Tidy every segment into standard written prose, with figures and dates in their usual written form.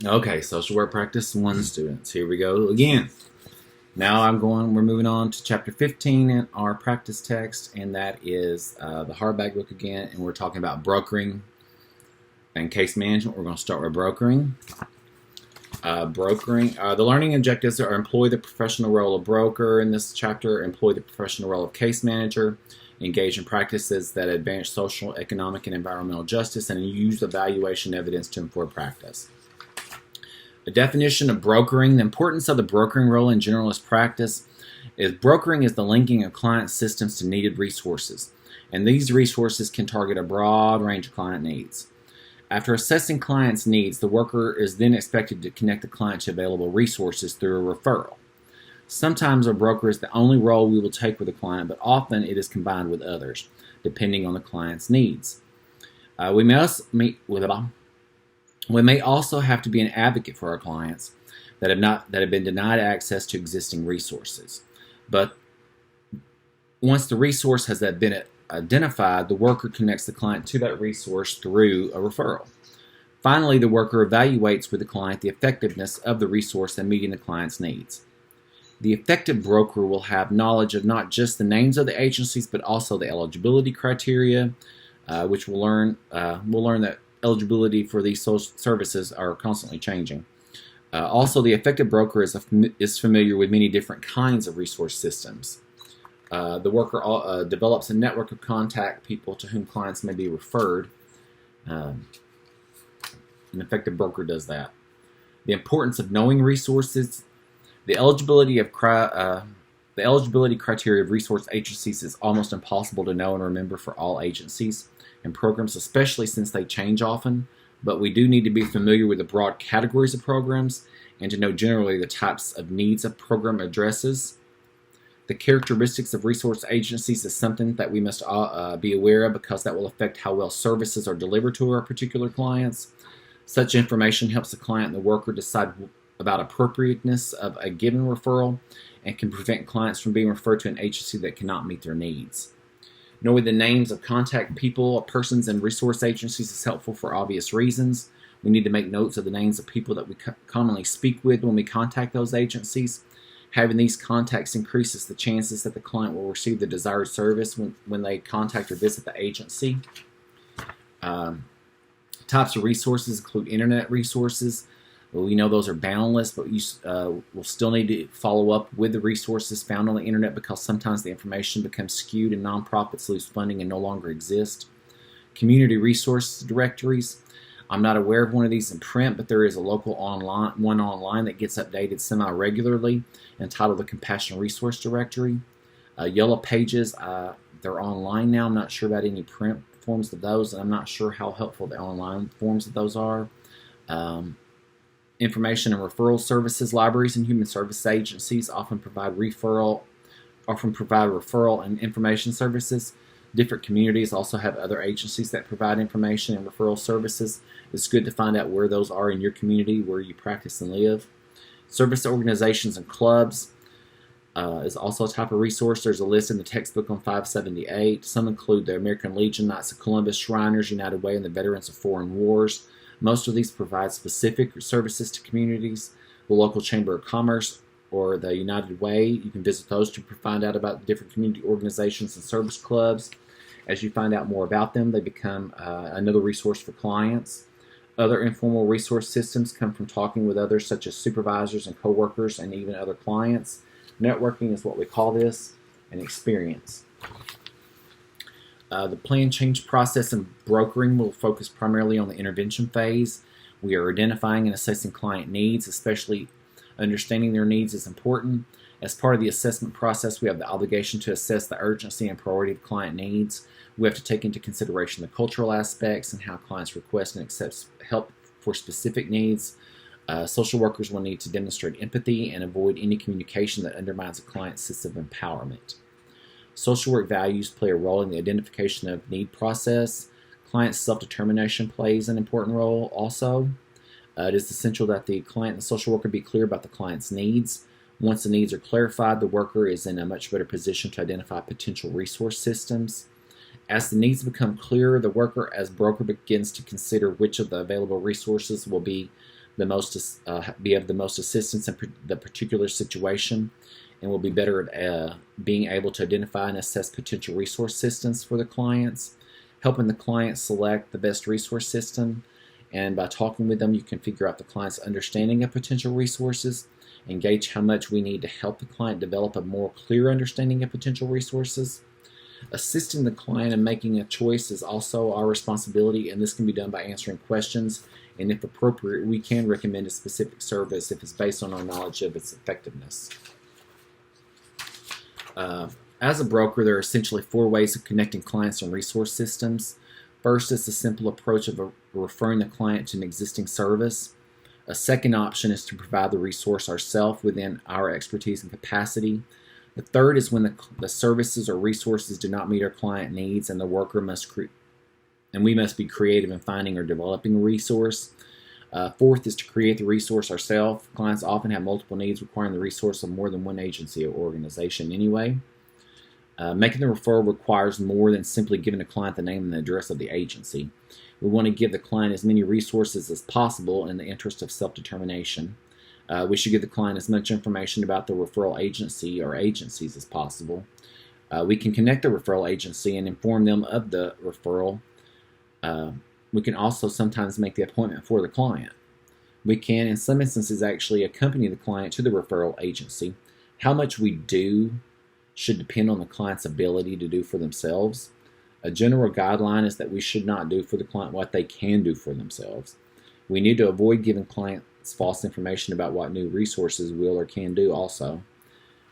Okay, social work practice 1 students. Here we go again. Now we're moving on to chapter 15 in our practice text, and that is the hardback book again, and we're talking about brokering and case management. We're going to start with brokering. The learning objectives are employ the professional role of broker in this chapter, employ the professional role of case manager, engage in practices that advance social, economic, and environmental justice, and use evaluation evidence to inform practice. The definition of brokering, the importance of the brokering role in generalist practice is brokering is the linking of client systems to needed resources, and these resources can target a broad range of client needs. After assessing clients' needs, the worker is then expected to connect the client to available resources through a referral. Sometimes a broker is the only role we will take with a client, but often it is combined with others, depending on the client's needs. We may also have to be an advocate for our clients that have been denied access to existing resources. But once the resource has been identified, the worker connects the client to that resource through a referral. Finally, the worker evaluates with the client the effectiveness of the resource in meeting the client's needs. The effective broker will have knowledge of not just the names of the agencies, but also the eligibility criteria, which we'll learn that eligibility for these social services are constantly changing. Also, the effective broker is familiar with many different kinds of resource systems. The worker develops a network of contact people to whom clients may be referred. An effective broker does that. The importance of knowing resources. The eligibility criteria of resource agencies is almost impossible to know and remember for all agencies and programs, especially since they change often. But we do need to be familiar with the broad categories of programs and to know generally the types of needs a program addresses. The characteristics of resource agencies is something that we must be aware of because that will affect how well services are delivered to our particular clients. Such information helps the client and the worker decide about appropriateness of a given referral and can prevent clients from being referred to an agency that cannot meet their needs. Knowing the names of contact people or persons in resource agencies is helpful for obvious reasons. We need to make notes of the names of people that we commonly speak with when we contact those agencies. Having these contacts increases the chances that the client will receive the desired service when they contact or visit the agency. Types of resources include internet resources. Well, we know those are boundless, but you will still need to follow up with the resources found on the internet because sometimes the information becomes skewed and nonprofits lose funding and no longer exist. Community resource directories. I'm not aware of one of these in print, but there is a local one online that gets updated semi-regularly entitled the Compassion Resource Directory. Yellow Pages, they're online now. I'm not sure about any print forms of those, and I'm not sure how helpful the online forms of those are. Information and referral services, libraries and human service agencies often provide referral and information services. Different communities also have other agencies that provide information and referral services. It's good to find out where those are in your community, where you practice and live. Service organizations and clubs is also a type of resource. There's a list in the textbook on 578. Some include the American Legion, Knights of Columbus, Shriners, United Way, and the Veterans of Foreign Wars. Most of these provide specific services to communities. The local Chamber of Commerce or the United Way, you can visit those to find out about the different community organizations and service clubs. As you find out more about them, they become another resource for clients. Other informal resource systems come from talking with others, such as supervisors and coworkers and even other clients. Networking is what we call this, an experience. The plan change process in brokering will focus primarily on the intervention phase. We are identifying and assessing client needs, especially understanding their needs is important. As part of the assessment process, we have the obligation to assess the urgency and priority of client needs. We have to take into consideration the cultural aspects and how clients request and accept help for specific needs. Social workers will need to demonstrate empathy and avoid any communication that undermines a client's sense of empowerment. Social work values play a role in the identification of need process. Client self-determination plays an important role also. It is essential that the client and the social worker be clear about the client's needs. Once the needs are clarified, the worker is in a much better position to identify potential resource systems. As the needs become clearer, the worker as broker begins to consider which of the available resources will be be of the most assistance in the particular situation, and will be better at being able to identify and assess potential resource systems for the clients, helping the client select the best resource system. And by talking with them, you can figure out the client's understanding of potential resources and gauge how much we need to help the client develop a more clear understanding of potential resources. Assisting the client in making a choice is also our responsibility, and this can be done by answering questions, and if appropriate, we can recommend a specific service if it's based on our knowledge of its effectiveness. As a broker, there are essentially 4 ways of connecting clients and resource systems. First is the simple approach of referring the client to an existing service. A second option is to provide the resource ourselves within our expertise and capacity. The third is when the services or resources do not meet our client needs, and the worker we must be creative in finding or developing a resource. Fourth is to create the resource ourselves. Clients often have multiple needs requiring the resource of more than one agency or organization anyway. Making the referral requires more than simply giving a client the name and the address of the agency. We want to give the client as many resources as possible in the interest of self-determination. We should give the client as much information about the referral agency or agencies as possible. We can connect the referral agency and inform them of the referral. We can also sometimes make the appointment for the client. We can, in some instances, actually accompany the client to the referral agency. How much we do should depend on the client's ability to do for themselves. A general guideline is that we should not do for the client what they can do for themselves. We need to avoid giving clients false information about what new resources will or can do also.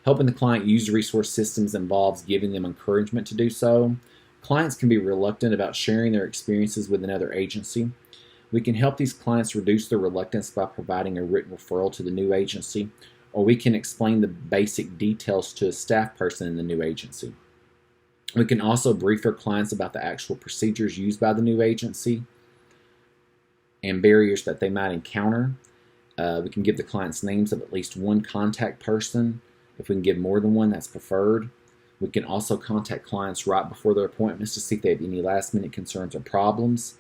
Helping the client use resource systems involves giving them encouragement to do so. Clients can be reluctant about sharing their experiences with another agency. We can help these clients reduce their reluctance by providing a written referral to the new agency, or we can explain the basic details to a staff person in the new agency. We can also brief our clients about the actual procedures used by the new agency and barriers that they might encounter. We can give the clients names of at least one contact person. If we can give more than one, that's preferred. We can also contact clients right before their appointments to see if they have any last-minute concerns or problems.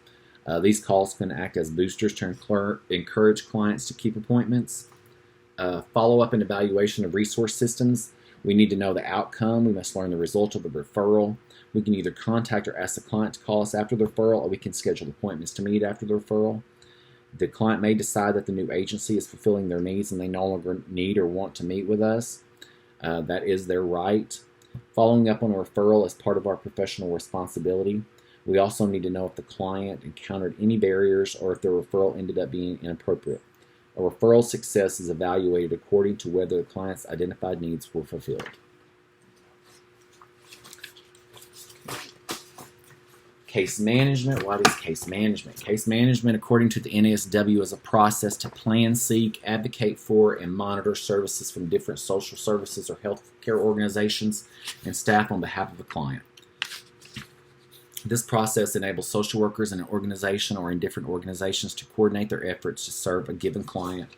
These calls can act as boosters to encourage clients to keep appointments. Follow-up and evaluation of resource systems. We need to know the outcome. We must learn the result of the referral. We can either contact or ask the client to call us after the referral, or we can schedule appointments to meet after the referral. The client may decide that the new agency is fulfilling their needs and they no longer need or want to meet with us. That is their right. Following up on a referral is part of our professional responsibility. We also need to know if the client encountered any barriers or if the referral ended up being inappropriate. A referral success is evaluated according to whether the client's identified needs were fulfilled. Case management. What is case management? Case management, according to the NASW, is a process to plan, seek, advocate for, and monitor services from different social services or healthcare organizations and staff on behalf of a client. This process enables social workers in an organization or in different organizations to coordinate their efforts to serve a given client.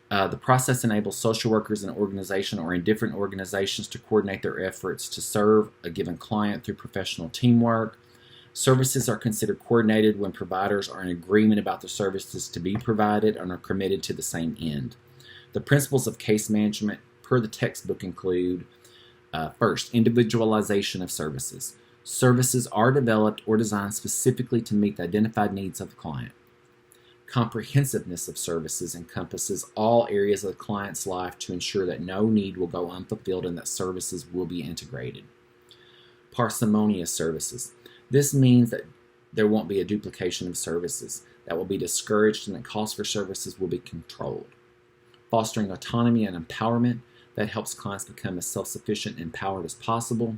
The process enables social workers in an organization or in different organizations to coordinate their efforts to serve a given client through professional teamwork. Services are considered coordinated when providers are in agreement about the services to be provided and are committed to the same end. The principles of case management per the textbook include, first, individualization of services. Services are developed or designed specifically to meet the identified needs of the client. Comprehensiveness of services encompasses all areas of the client's life to ensure that no need will go unfulfilled and that services will be integrated. Parsimonious services. This means that there won't be a duplication of services, that will be discouraged, and that costs for services will be controlled. Fostering autonomy and empowerment. That helps clients become as self-sufficient and empowered as possible.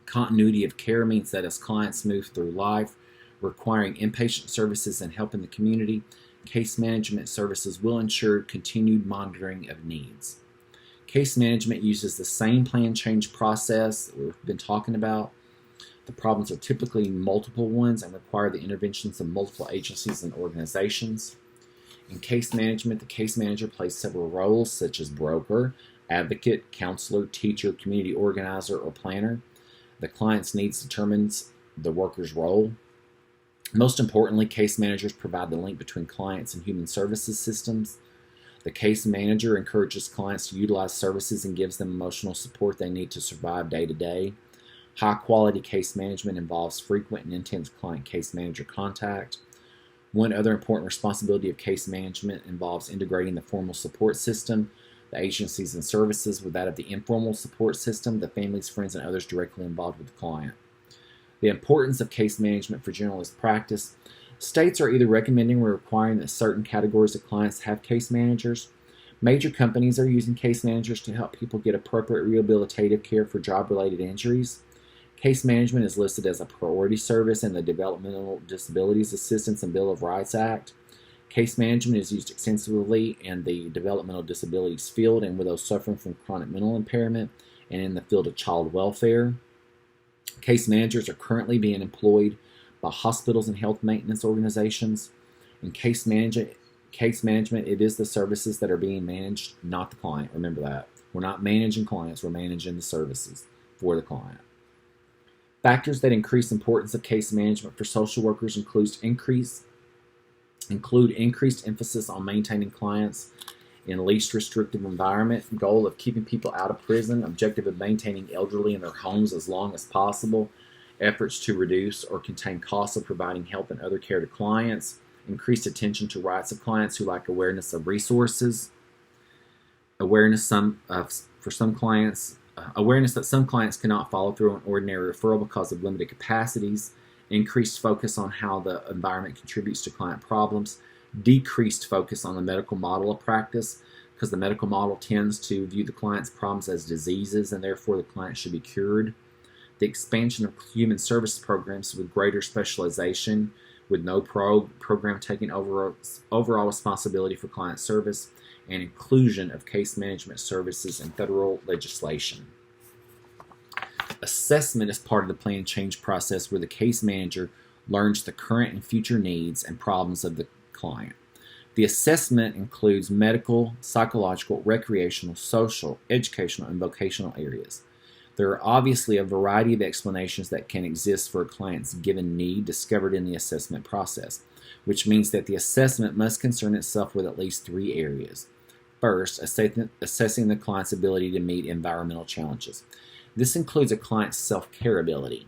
Continuity of care means that as clients move through life, requiring inpatient services and help in the community, case management services will ensure continued monitoring of needs. Case management uses the same plan change process that we've been talking about. The problems are typically multiple ones and require the interventions of multiple agencies and organizations. In case management, the case manager plays several roles such as broker, advocate, counselor, teacher, community organizer, or planner. The client's needs determines the worker's role. Most importantly, case managers provide the link between clients and human services systems. The case manager encourages clients to utilize services and gives them emotional support they need to survive day to day. High quality case management involves frequent and intense client case manager contact. One other important responsibility of case management involves integrating the formal support system, the agencies and services, with that of the informal support system, the families, friends, and others directly involved with the client. The importance of case management for generalist practice. States are either recommending or requiring that certain categories of clients have case managers. Major companies are using case managers to help people get appropriate rehabilitative care for job-related injuries. Case management is listed as a priority service in the Developmental Disabilities Assistance and Bill of Rights Act. Case management is used extensively in the developmental disabilities field and with those suffering from chronic mental impairment and in the field of child welfare. Case managers are currently being employed by hospitals and health maintenance organizations. In case management, it is the services that are being managed, not the client. Remember that. We're not managing clients, we're managing the services for the client. Factors that increase importance of case management for social workers include increased emphasis on maintaining clients in least restrictive environment, goal of keeping people out of prison, objective of maintaining elderly in their homes as long as possible, efforts to reduce or contain costs of providing help and other care to clients, increased attention to rights of clients who lack awareness of resources, awareness that some clients cannot follow through on ordinary referral because of limited capacities, increased focus on how the environment contributes to client problems, decreased focus on the medical model of practice because the medical model tends to view the client's problems as diseases and therefore the client should be cured. The expansion of human service programs with greater specialization with no program taking overall responsibility for client service, and inclusion of case management services in federal legislation. Assessment is part of the plan change process where the case manager learns the current and future needs and problems of the client. The assessment includes medical, psychological, recreational, social, educational, and vocational areas. There are obviously a variety of explanations that can exist for a client's given need discovered in the assessment process, which means that the assessment must concern itself with at least three areas. First, assessing the client's ability to meet environmental challenges. This includes a client's self-care ability.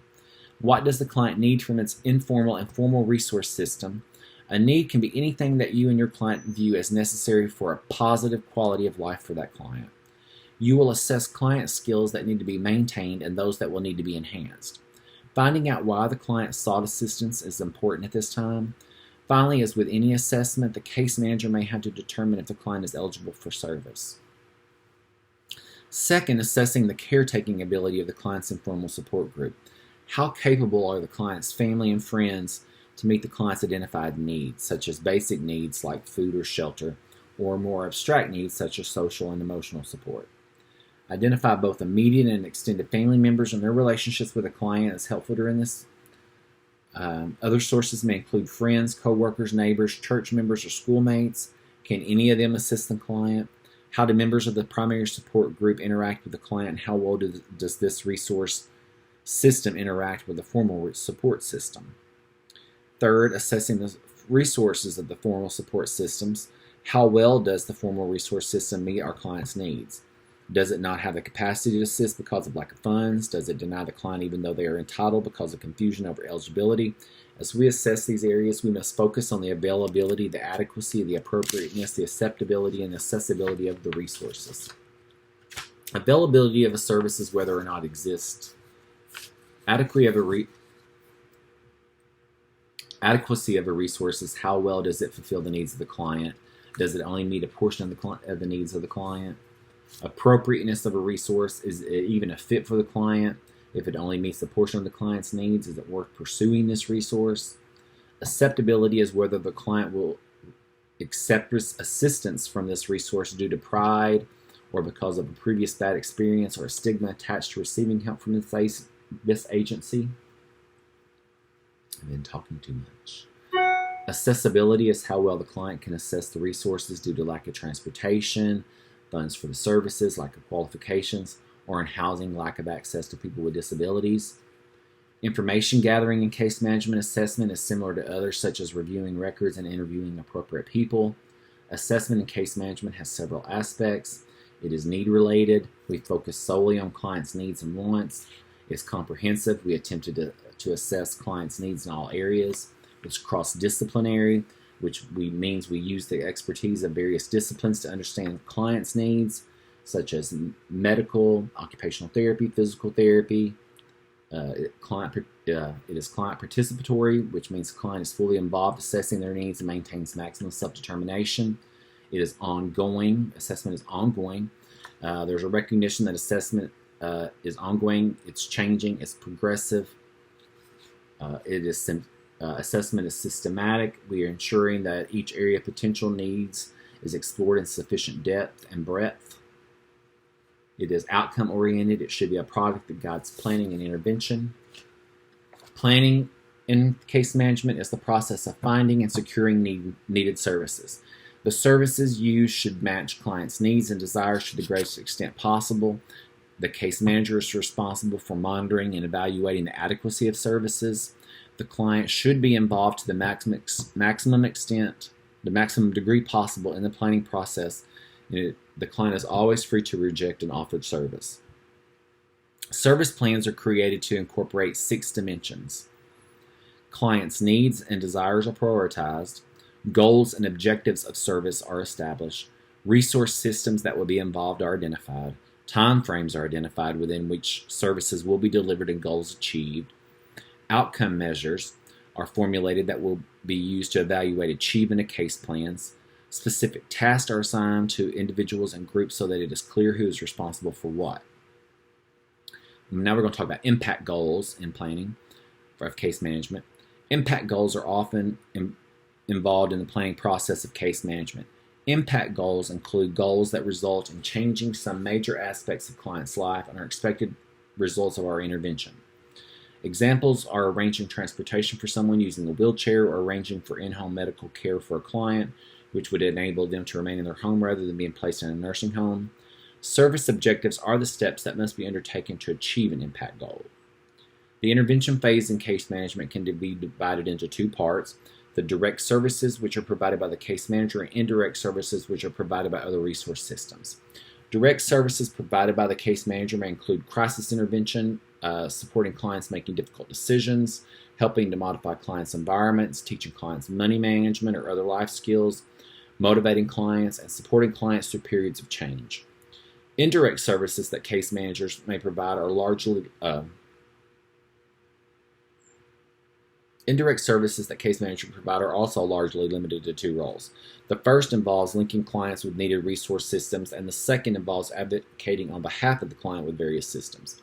What does the client need from its informal and formal resource system? A need can be anything that you and your client view as necessary for a positive quality of life for that client. You will assess client skills that need to be maintained and those that will need to be enhanced. Finding out why the client sought assistance is important at this time. Finally, as with any assessment, the case manager may have to determine if the client is eligible for service. Second, assessing the caretaking ability of the client's informal support group. How capable are the client's family and friends to meet the client's identified needs, such as basic needs like food or shelter, or more abstract needs such as social and emotional support. Identify both immediate and extended family members and their relationships with a client is helpful during this. Other sources may include friends, co-workers, neighbors, church members, or schoolmates. Can any of them assist the client? How do members of the primary support group interact with the client? How well does this resource system interact with the formal support system? Third, assessing the resources of the formal support systems. How well does the formal resource system meet our client's needs? Does it not have the capacity to assist because of lack of funds? Does it deny the client even though they are entitled because of confusion over eligibility? As we assess these areas, we must focus on the availability, the adequacy, the appropriateness, the acceptability, and accessibility of the resources. Availability of a service is whether or not it exists. Adequacy of a resource is how well does it fulfill the needs of the client? Does it only meet a portion of the needs of the client? Appropriateness of a resource, is it even a fit for the client? If it only meets a portion of the client's needs, is it worth pursuing this resource? Acceptability is whether the client will accept assistance from this resource due to pride or because of a previous bad experience or a stigma attached to receiving help from this agency. I've been talking too much. Accessibility is how well the client can access the resources due to lack of transportation, funds for the services, lack of qualifications, or in housing, lack of access to people with disabilities. Information gathering in case management assessment is similar to others, such as reviewing records and interviewing appropriate people. Assessment in case management has several aspects. It is need-related. We focus solely on clients' needs and wants. It's comprehensive. We attempted to assess clients' needs in all areas. It's cross-disciplinary, which means we use the expertise of various disciplines to understand clients' needs, such as medical, occupational therapy, physical therapy. It is client participatory, which means the client is fully involved, assessing their needs and maintains maximum self-determination. It is ongoing. Assessment is ongoing. There's a recognition that assessment is ongoing. It's changing. It's progressive. Assessment is systematic. We are ensuring that each area of potential needs is explored in sufficient depth and breadth. It is outcome-oriented. It should be a product that guides planning and intervention. Planning in case management is the process of finding and securing needed services. The services used should match clients' needs and desires to the greatest extent possible. The case manager is responsible for monitoring and evaluating the adequacy of services. The client should be involved to the maximum extent, the maximum degree possible in the planning process. The client is always free to reject an offered service. Service plans are created to incorporate 6 dimensions. Clients' needs and desires are prioritized. Goals and objectives of service are established. Resource systems that will be involved are identified. Time frames are identified within which services will be delivered and goals achieved. Outcome measures are formulated that will be used to evaluate achievement of case plans. Specific tasks are assigned to individuals and groups so that it is clear who is responsible for what. Now we're going to talk about impact goals in planning for case management. Impact goals are often involved in the planning process of case management. Impact goals include goals that result in changing some major aspects of client's life and are expected results of our intervention. Examples are arranging transportation for someone using a wheelchair or arranging for in-home medical care for a client, which would enable them to remain in their home rather than being placed in a nursing home. Service objectives are the steps that must be undertaken to achieve an impact goal. The intervention phase in case management can be divided into 2 parts: the direct services, which are provided by the case manager, and indirect services, which are provided by other resource systems. Direct services provided by the case manager may include crisis intervention, supporting clients making difficult decisions, helping to modify clients' environments, teaching clients money management or other life skills, motivating clients, and supporting clients through periods of change. Indirect services that case managers may provide are largely Indirect services that case managers provide are also largely limited to 2 roles. The first involves linking clients with needed resource systems, and the second involves advocating on behalf of the client with various systems.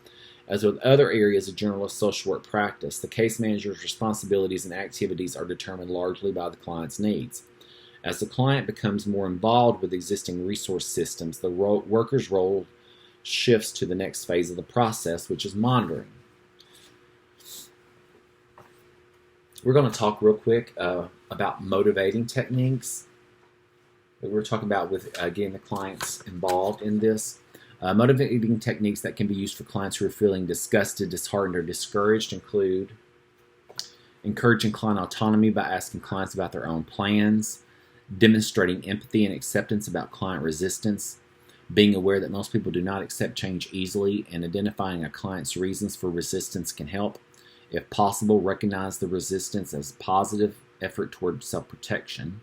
As with other areas of generalist social work practice, the case manager's responsibilities and activities are determined largely by the client's needs. As the client becomes more involved with existing resource systems, the worker's role shifts to the next phase of the process, which is monitoring. We're going to talk real quick about motivating techniques that we're talking about with getting the clients involved in this. Motivating techniques that can be used for clients who are feeling disgusted, disheartened, or discouraged include encouraging client autonomy by asking clients about their own plans, demonstrating empathy and acceptance about client resistance, being aware that most people do not accept change easily, and identifying a client's reasons for resistance can help. If possible, recognize the resistance as a positive effort toward self-protection.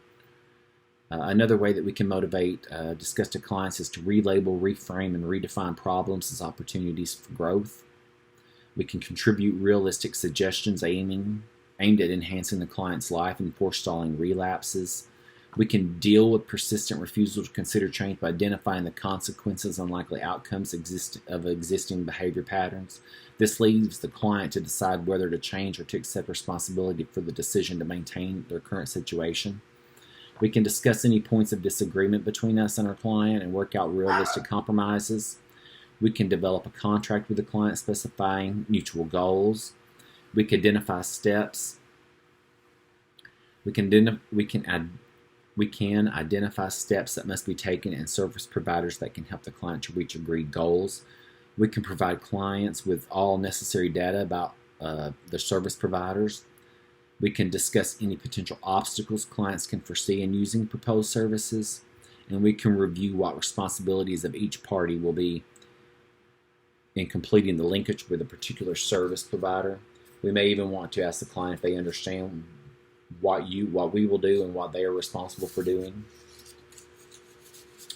Another way that we can motivate disgusted clients is to relabel, reframe, and redefine problems as opportunities for growth. We can contribute realistic suggestions aimed at enhancing the client's life and forestalling relapses. We can deal with persistent refusal to consider change by identifying the consequences and likely outcomes of existing behavior patterns. This leaves the client to decide whether to change or to accept responsibility for the decision to maintain their current situation. We can discuss any points of disagreement between us and our client and work out realistic compromises. We can develop a contract with the client specifying mutual goals. We can identify steps. We can identify steps that must be taken and service providers that can help the client to reach agreed goals. We can provide clients with all necessary data about the service providers. We can discuss any potential obstacles clients can foresee in using proposed services, and we can review what responsibilities of each party will be in completing the linkage with a particular service provider. We may even want to ask the client if they understand what we will do and what they are responsible for doing.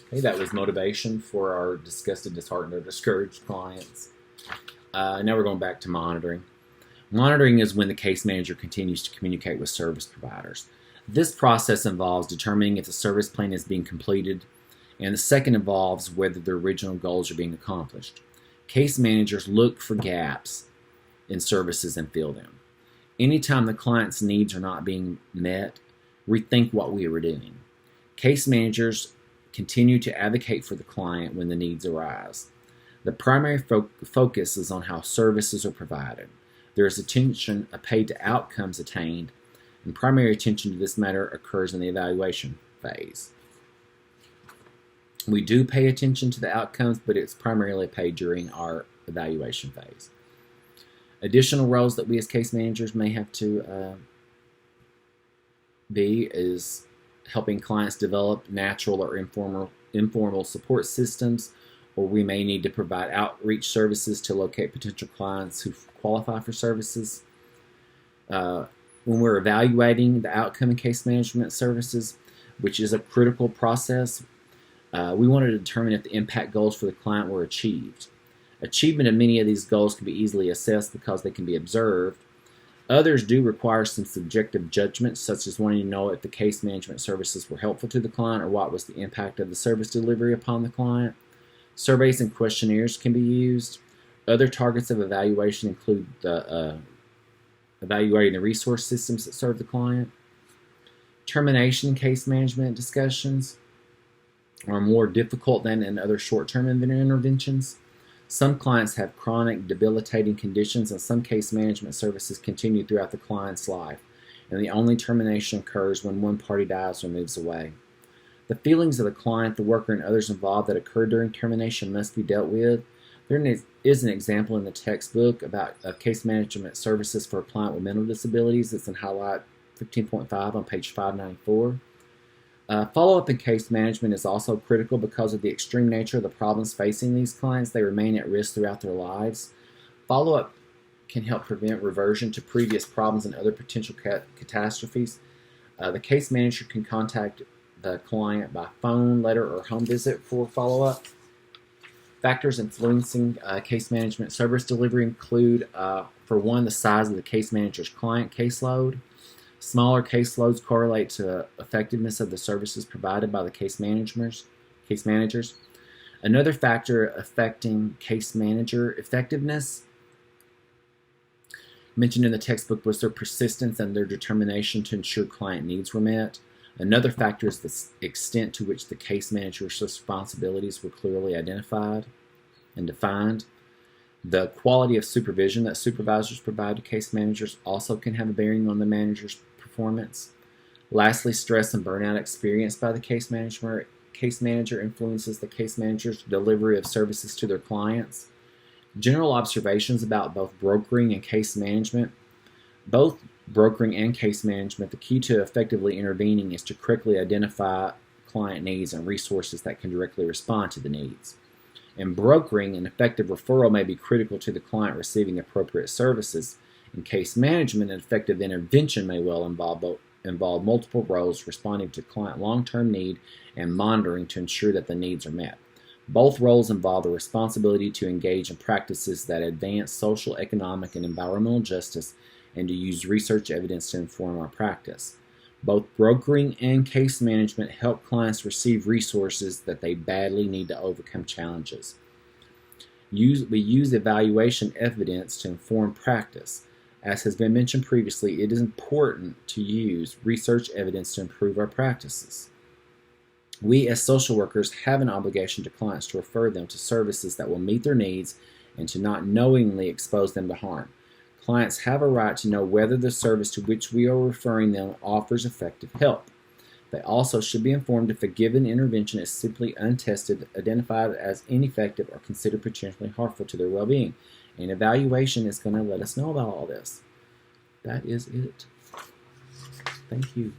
Okay, that was motivation for our disgusted, disheartened, or discouraged clients. Now we're going back to monitoring. Monitoring is when the case manager continues to communicate with service providers. This process involves determining if the service plan is being completed, and the second involves whether the original goals are being accomplished. Case managers look for gaps in services and fill them. Anytime the client's needs are not being met, rethink what we are doing. Case managers continue to advocate for the client when the needs arise. The primary focus is on how services are provided. There is attention paid to outcomes attained, and primary attention to this matter occurs in the evaluation phase. We do pay attention to the outcomes, but it's primarily paid during our evaluation phase. Additional roles that we as case managers may have to be is helping clients develop natural or informal support systems, or we may need to provide outreach services to locate potential clients who qualify for services. When we're evaluating the outcome in case management services, which is a critical process, we want to determine if the impact goals for the client were achieved. Achievement of many of these goals can be easily assessed because they can be observed. Others do require some subjective judgment, such as wanting to know if the case management services were helpful to the client or what was the impact of the service delivery upon the client. Surveys and questionnaires can be used. Other targets of evaluation include evaluating the resource systems that serve the client. Termination in case management discussions are more difficult than in other short-term interventions. Some clients have chronic, debilitating conditions, and some case management services continue throughout the client's life, and the only termination occurs when one party dies or moves away. The feelings of the client, the worker, and others involved that occur during termination must be dealt with. There is an example in the textbook about case management services for a client with mental disabilities. It's in Highlight 15.5 on page 594. Follow-up in case management is also critical because of the extreme nature of the problems facing these clients. They remain at risk throughout their lives. Follow-up can help prevent reversion to previous problems and other potential catastrophes. The case manager can contact the client by phone, letter, or home visit for follow-up. Factors influencing case management service delivery include, for one, the size of the case manager's client caseload. Smaller caseloads correlate to effectiveness of the services provided by the case managers. Another factor affecting case manager effectiveness mentioned in the textbook was their persistence and their determination to ensure client needs were met. Another factor is the extent to which the case manager's responsibilities were clearly identified and defined. The quality of supervision that supervisors provide to case managers also can have a bearing on the manager's performance. Lastly, stress and burnout experienced by the case manager influences the case manager's delivery of services to their clients. General observations about both brokering and case management. Both brokering and case management, the key to effectively intervening is to correctly identify client needs and resources that can directly respond to the needs. In brokering, an effective referral may be critical to the client receiving appropriate services. In case management, an effective intervention may well involve multiple roles responding to client long-term need and monitoring to ensure that the needs are met. Both roles involve the responsibility to engage in practices that advance social, economic, and environmental justice and to use research evidence to inform our practice. Both brokering and case management help clients receive resources that they badly need to overcome challenges. We use evaluation evidence to inform practice. As has been mentioned previously, it is important to use research evidence to improve our practices. We as social workers have an obligation to clients to refer them to services that will meet their needs and to not knowingly expose them to harm. Clients have a right to know whether the service to which we are referring them offers effective help. They also should be informed if a given intervention is simply untested, identified as ineffective, or considered potentially harmful to their well-being. And evaluation is going to let us know about all this. That is it. Thank you.